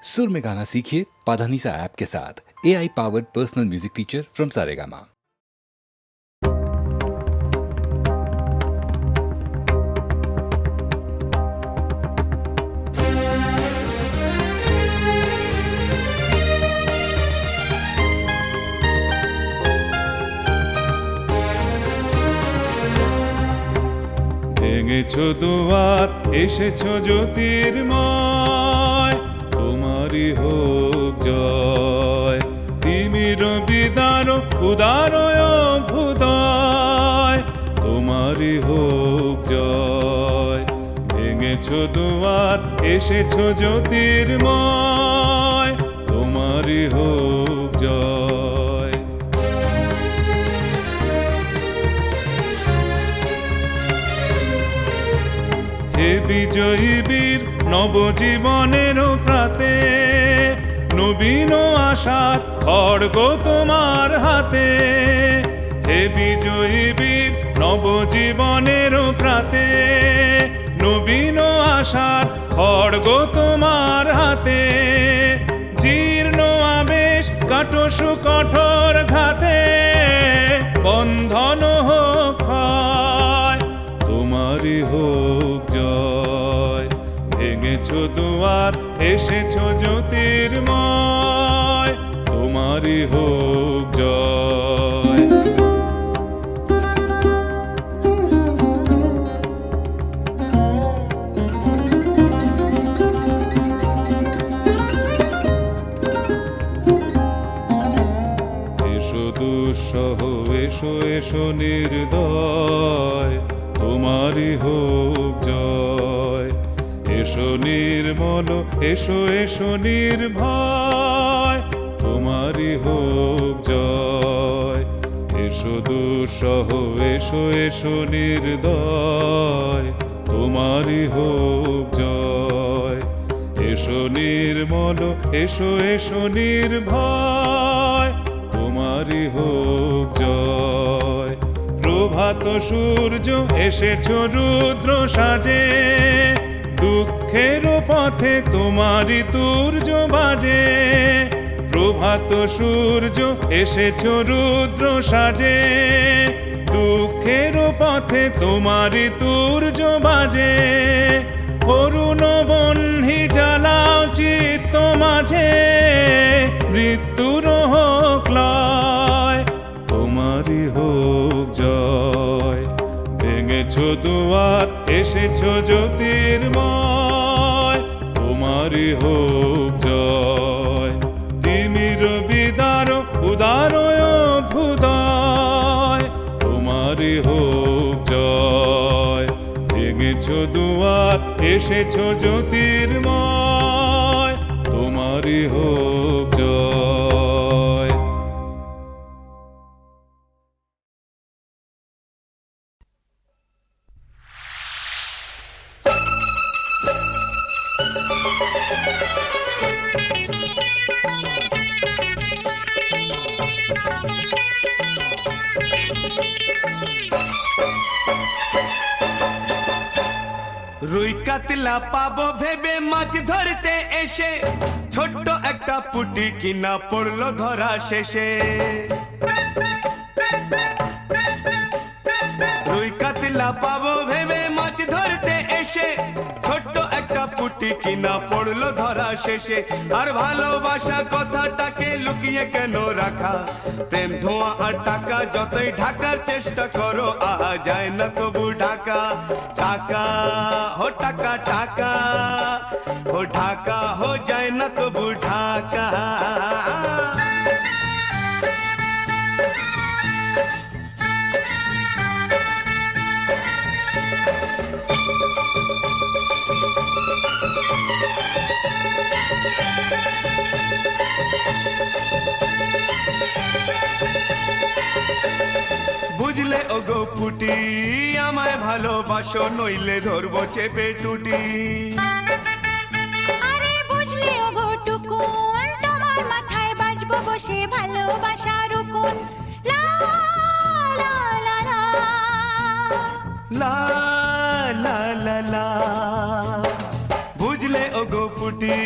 सुर में गाना सीखिए पाधानीसा ऐप के साथ। AI powered personal music teacher from Saregama. ভেঙেছো দুয়ার এসেছো জ্যোতির্ময়, তোমারই হোক জয়। তিমির বিদার উদারয় ভুদয়, তোমারই হোক জয়। ভেঙেছো দুয়ার এসেছো জ্যোতির্ময়, তোমারই হোক জয়। হে বিজয়ী বীর নবজীবনের প্রাতে, নবীন আশার খড়গ তোমার হাতে। হে বিজয়ী বীর নবজীবনের প্রাতে, নবীন আশার খড়গ তোমার হাতে। জীর্ণ আবেশ কাটো সুকঠোর ঘাতে, বন্ধন হোক ক্ষয়, তোমারই হোক জয়। ভেঙেছো দুয়ার এসেছো জ্যোতির্ময়, তোমারই হোক জয়। এসো দুঃসহ এসো এসো নির্দয়, তোমারই হোক জয়। এসো নির্মল এসো এসো নির্ভয়, তোমারই হোক জয়। এসো দুঃসহ এসো এসো নির্দয়, তোমারই হোক জয়। এসো নির্মল এসো এসো নির্ভয়, তোমারই হোক জয়। প্রভাত সূর্য এসেছো রুদ্র সাজে, দুঃখের পথে তোমারই তুর্য বাজে। প্রভাত সূর্য এসেছো রুদ্র সাজে, দুঃখের পথে তোমারই তুর্য বাজে। অরুণ বহ্নি জ্বালাও চিত্ত মাঝে, মৃত্যুর হোক লয়, তোমারই হোক জয়। ভেঙেছো দুয়ার এসেছো জ্যোতির্ময়, তোমারই হোক জয়। তিমির বিদার উদারয় ভুদয়, তোমারই হোক জয়। ভেঙেছো দুয়ার এসেছো জ্যোতির্ময়, তোমারই হোক জয়। রুই কাতলা পাবো ভেবে মাছ ধরতে এসে, ছোট্ট একটা পুটি কিনা পড়লো ধরা শেষে। রুই কাতলা পাবো ভেবে মাছ ধরতে এসে, ছোট্ট একটা পুটি কিনা পড়লো ধরা শেষে। আর ভালোবাসা কথাটাকে লুকিয়ে কেন রাখা, প্রেম ধোঁয়া আর টাকা যতই ঢাকার চেষ্টা করো, আহা যায় না তবু ঢাকা। টাকা हो টাকা টাকা हो ঢাকা हो যায় না তবু ঢাকা। বুঝলে ওগো পুটি, আমায় ভালোবাসো নইলে ধরবো চেপে টুটি। আরে বুঝলে ওগো টুকুন, তোমার মাথায় বাজবো বসে ভালোবাসার রুকুন। লা লা লা লা লা লা লা লা। বুঝলে ওগো পুটি,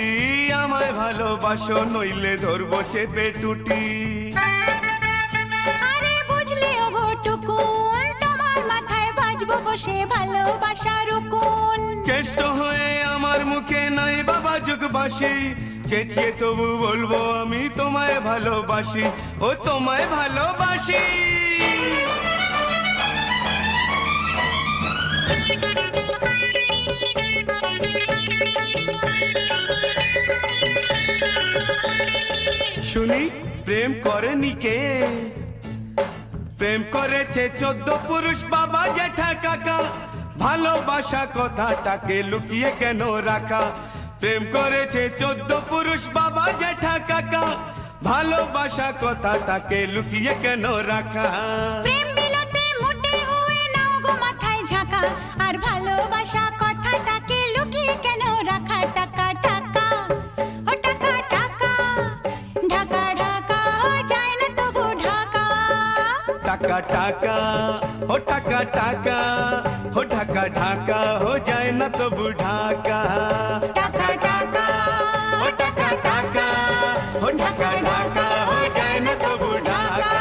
আমায় ভালোবাসো, নইলে ধরবো চেপে টুটি। আরে বুঝলে ওগো টুকুন, তোমার মাথায় বাজবো বসে ভালোবাসার উকুন। চেষ্ট হয়ে আমার মুখে নাই বাবা যুগবাসী, চেঁচিয়ে তবু বলবো আমি তোমায় ভালোবাসি, ও তোমায় ভালোবাসি। শুনি প্রেম করেনি কে? প্রেম করেছে 14 পুরুষ বাবা জ্যাঠা কাকা, ভালোবাসা কথাটাকে লুকিয়ে কেন রাখা? প্রেম করেছে 14 পুরুষ বাবা জ্যাঠা কাকা, ভালোবাসা কথাটাকে লুকিয়ে কেন রাখা? প্রেম বিলোতে মোটে হয়ে নাও গো মাথায় ঝাঁকা, আর ভালোবাসা কথাটাকে লুকিয়ে কেন রাখা? টাকা টাকা ও টাকা টাকা, ঢাকা ঢাকা ও যায় না তবু ঢাকা। টাকা টাকা ও টাকা টাকা, ও ঢাকা ঢাকা हो जाए ना तबु ঢাকা। টাকা টাকা ও টাকা টাকা, ও ঢাকা ঢাকা हो जाए ना तबु ঢাকা।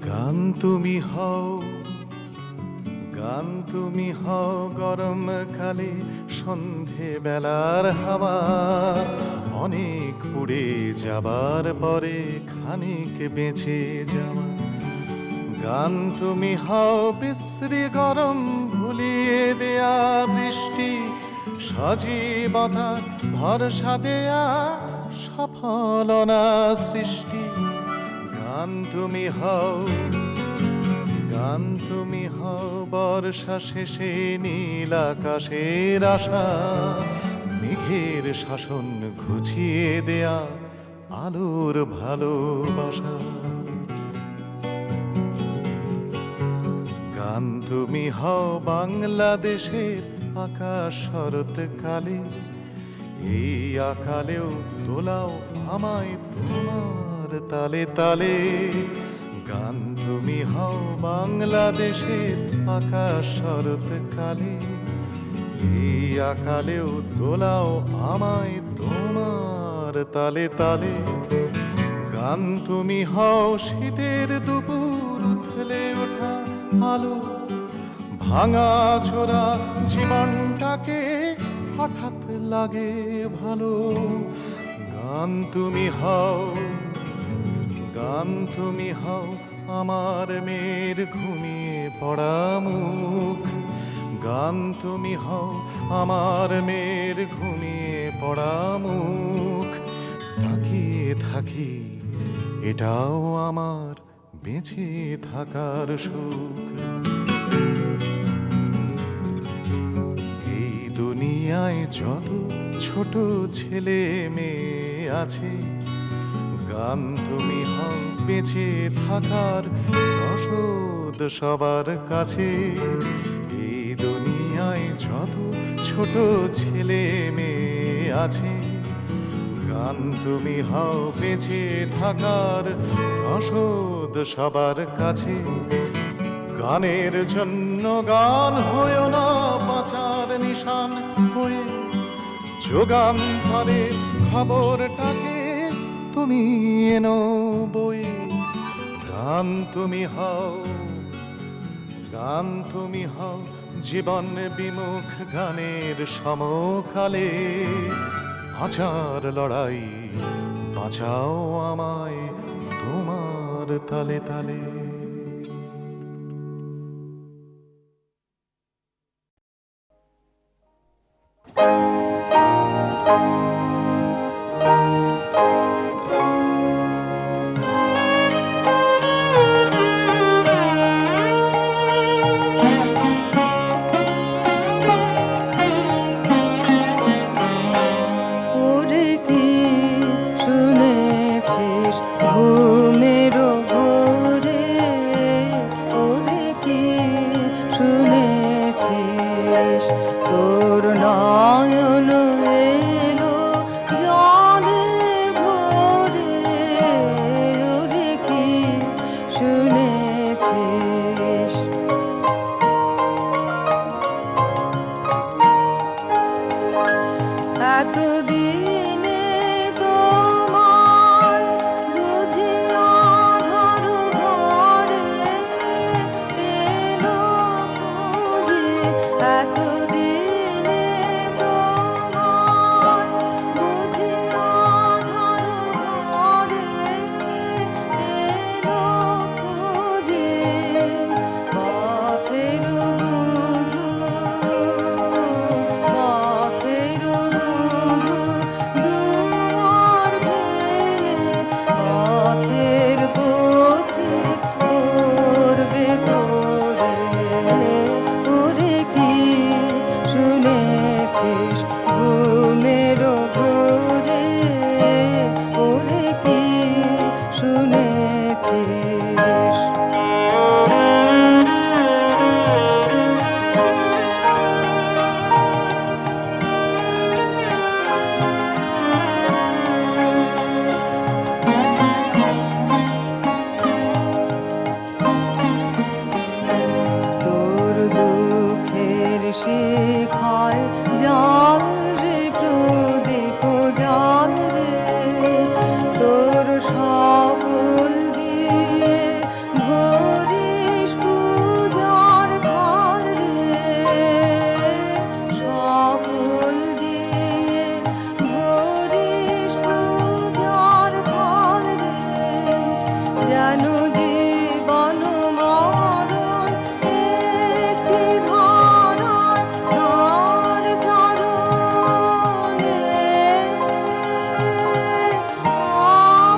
গান তুমি হও, গান তুমি হও গরম কালে সন্ধে বেলার হাওয়া, অনেক পুড়ে যাবার পরে খানিক বেঁচে যাওয়া। গান তুমি হও বিশ্রী গরম ভুলিয়ে দেয়া বৃষ্টি, সজীবতার ভরসা দেয়া সফলনা সৃষ্টি। গান তুমি হও, গান তুমি হও বর্ষা শেষে নীল আকাশের আশা, মেঘের শাসন ঘুচিয়ে দেয়া আলোর ভালোবাসা। গান তুমি হও বাংলাদেশের আকাশ শরৎকালে, এই আকালেও দোলাও আমায় তোমার তালে তালে। গান তুমি হও বাংলাদেশের আকাশ শরৎকালে, এই আকালেও দোলাও আমায় তোমার তালে তালে। গান তুমি হও শীতের দুপুর উথলে ওঠা আলো, ভাঙা ছোড়া জীবনটাকে হঠাৎ লাগে ভালো। গান তুমি হও, গান তুমি হও আমার মেয়ের ঘুমিয়ে পড়া মুখ। গান তুমি হও আমার মেয়ের ঘুমিয়ে পড়া মুখ। তাকিয়ে থাকি এটাও আমার বেঁচে থাকার সুখ। এই দুনিয়ায় যত ছোট ছেলে মেয়ে আছে, গান তুমি হও বেঁচে থাকার রসদ সবার কাছে। এই দুনিয়ায় যত ছোট ছেলে মেয়ে আছে, গান তুমি হও বেঁচে থাকার রসদ সবার কাছে। গানের জন্য গান হয়েও না বাঁচার নিশান হয়ে, যোগান ধরে খবরটাকে তুমি এনো বই। গান তুমি হও, গান তুমি হও জীবন বিমুখ গানের সমকালে। বাঁচার লড়াই বাঁচাও আমায় তোমার তালে তালে। ওরে কি শুনেছিস ঘুমে শুনেছিস। তোর দুঃখের শিখায় জল রে প্রদীপ জল রে, তোর সকল দিয়ে ভরিস পূজার থাল রে, সকল দিয়ে ভরিস পূজার থাল রে, যেন জীবন মরণ একটি ধারায় তার চরণে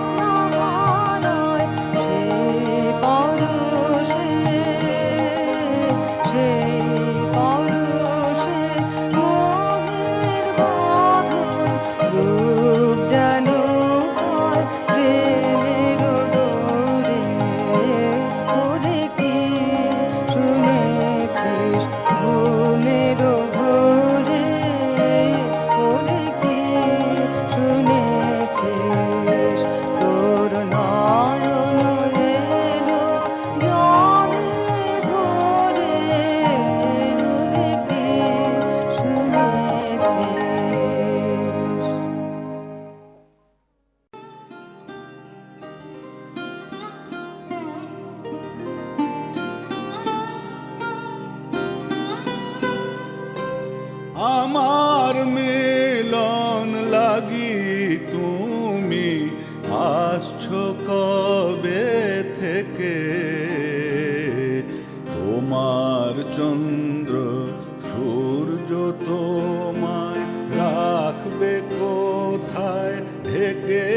আপনারায় সে পরশে, সে পরশে মোহের বাঁধন রূপ যেন হয় প্রেমের ডোরে। ওরে কি শুনেছিস ঘুমের ঘোরে, ওরে কি শুনেছিস তোর নয়ন এলো জলে ভরে, ওরে কি শুনেছিস। আমার মিলন লাগি তুমি আসছো কবে থেকে, তোমার চন্দ্র সূর্য তোমায় রাখবে কোথায় ঢেকে।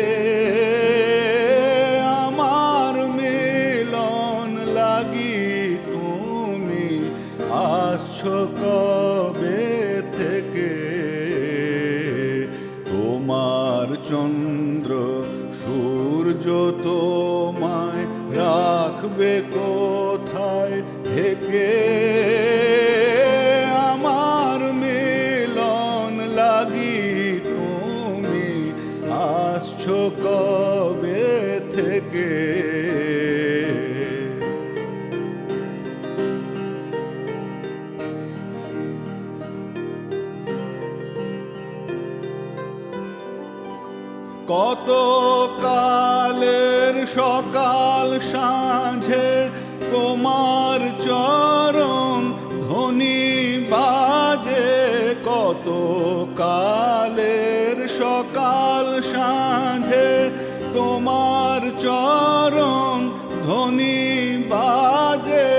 আমার মিলন লাগি তুমি আসছো কবে থেকে, তোমার চন্দ্র সূর্য তোমায় রাখবে কোথায় ঢেকে। আমার মিলন লাগি তুমি আসছো কবে থেকে। কত কালের সকাল সাঁঝে তোমার চরণ ধ্বনি বাজে, কত কালের সকাল সাঁঝে তোমার চরণ ধ্বনি বাজে।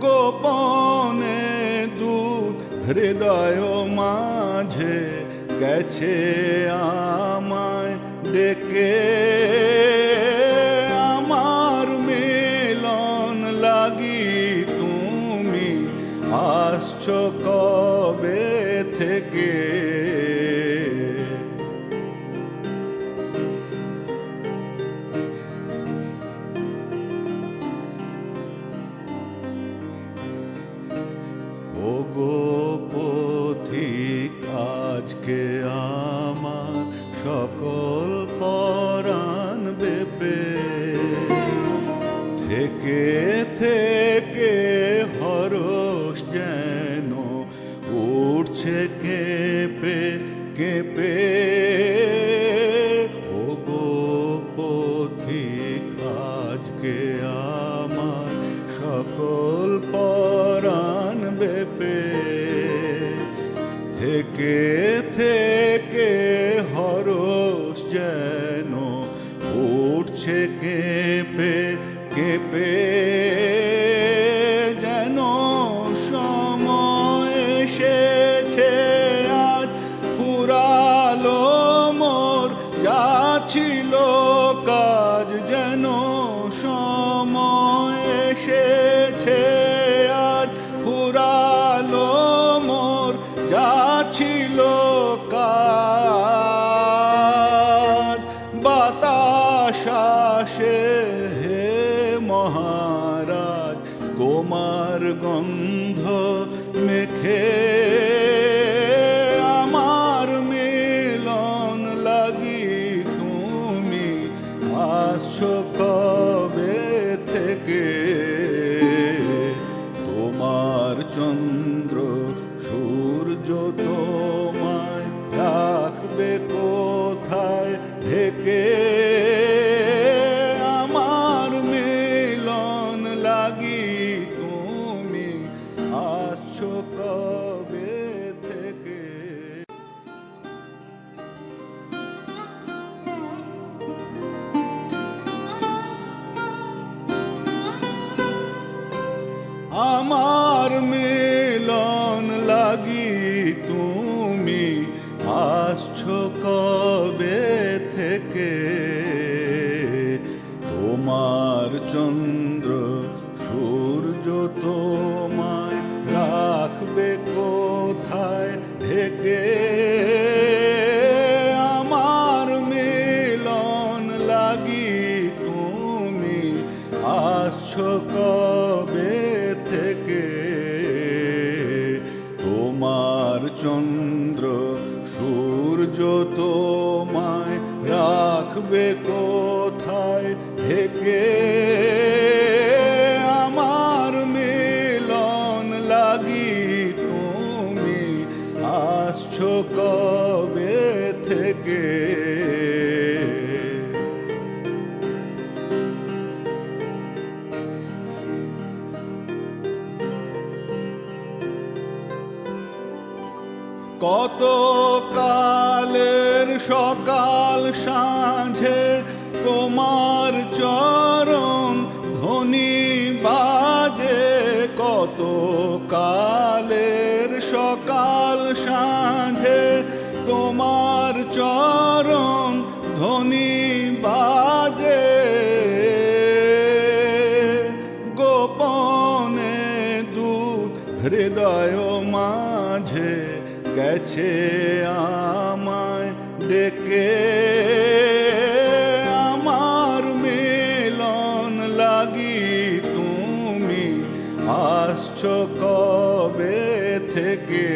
গোপনে দূত হৃদয় মাঝে গেছে আমায় ডেকে। আমার মিলন লাগি তুমি আসছো কবে থেকে। ওগো পথিক আজকে আমার সকল পরাণ বেপে, থেকে থেকে হরস যেন উঠছে কেঁপে কেঁপে। ওগো পথিক আজকে আমার সকল পরাণ বেপে, থেকে থেকে হরস যেন উঠছে কেঁপে কেঁপে। যেন সময় এসেছে আজ ফুরালো মোর যা ছিল কাজ, যেন সময় এসেছে আজ ফুরালো মোর যা ছিল কাজ। বাতাস গন্ধ মেখে আমার মিলন লাগি তুমি আসছো কবে থেকে তোমার চন্দ্র সূর্য তোমায় রাখবে কোথায় ঢেকে আমার মিলন লাগি তুমি আসছো কবে থেকে আমার মিলন লাগি তুমি আসছো কবে থেকে তোমার চন্দ্র সূর্য তোমায় রাখবে কোথায় ঢেকে আমার মিলন লাগি তুমি আসছো কবে থেকে তোমার চন্দ্র সূর্য তোমায় রাখবে কোথায় ঢেকে আমার মিলন লাগি তুমি আসছো কবে থেকে কত কালের সকাল সাঁঝে তোমার চরণ ধ্বনি বাজে কত কালের সকাল সাঁঝে তোমার চরণ ধ্বনি বাজে গোপনে দূত হৃদয় মাঝে গেছে আমায় ডেকে আমার মিলন লাগি তুমি আসছো কবে থেকে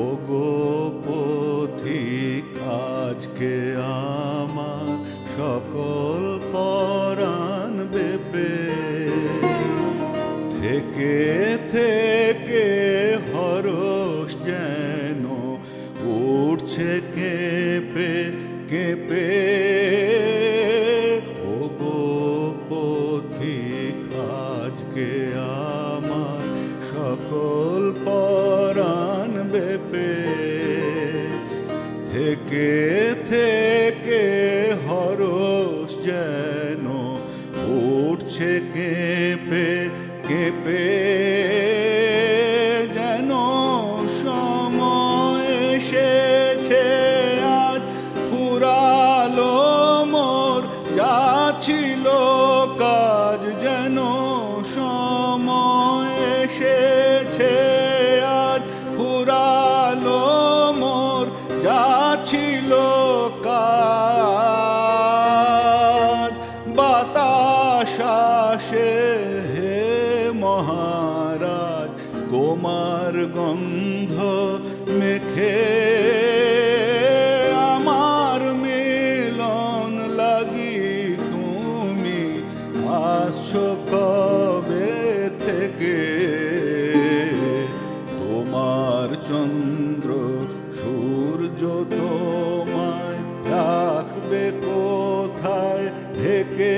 ওগো পথিক আজকে আমার সকল পরাণ বেপে থেকে থেকে হরস যেন উঠছে কেঁপে কেঁপে ওগো পথিক আজকে আমার সকল পরাণ বেপে থেকে থেকে হরস যেন উঠছে কেঁপে কেঁপে যেন সময় এসেছে আজ ফুরালো মোর যা ছিল কাজ যেন সময় এসেছে আজ ফুরালো মোর যা ছিল কাজ বাতাস আসে হে মহারাজ তোমার গন্ধ মেখে আমার মিলন লাগি তুমি আসছো কবে থেকে তোমার চন্দ্র সূর্য তোমায় রাখবে কোথায় ঢেকে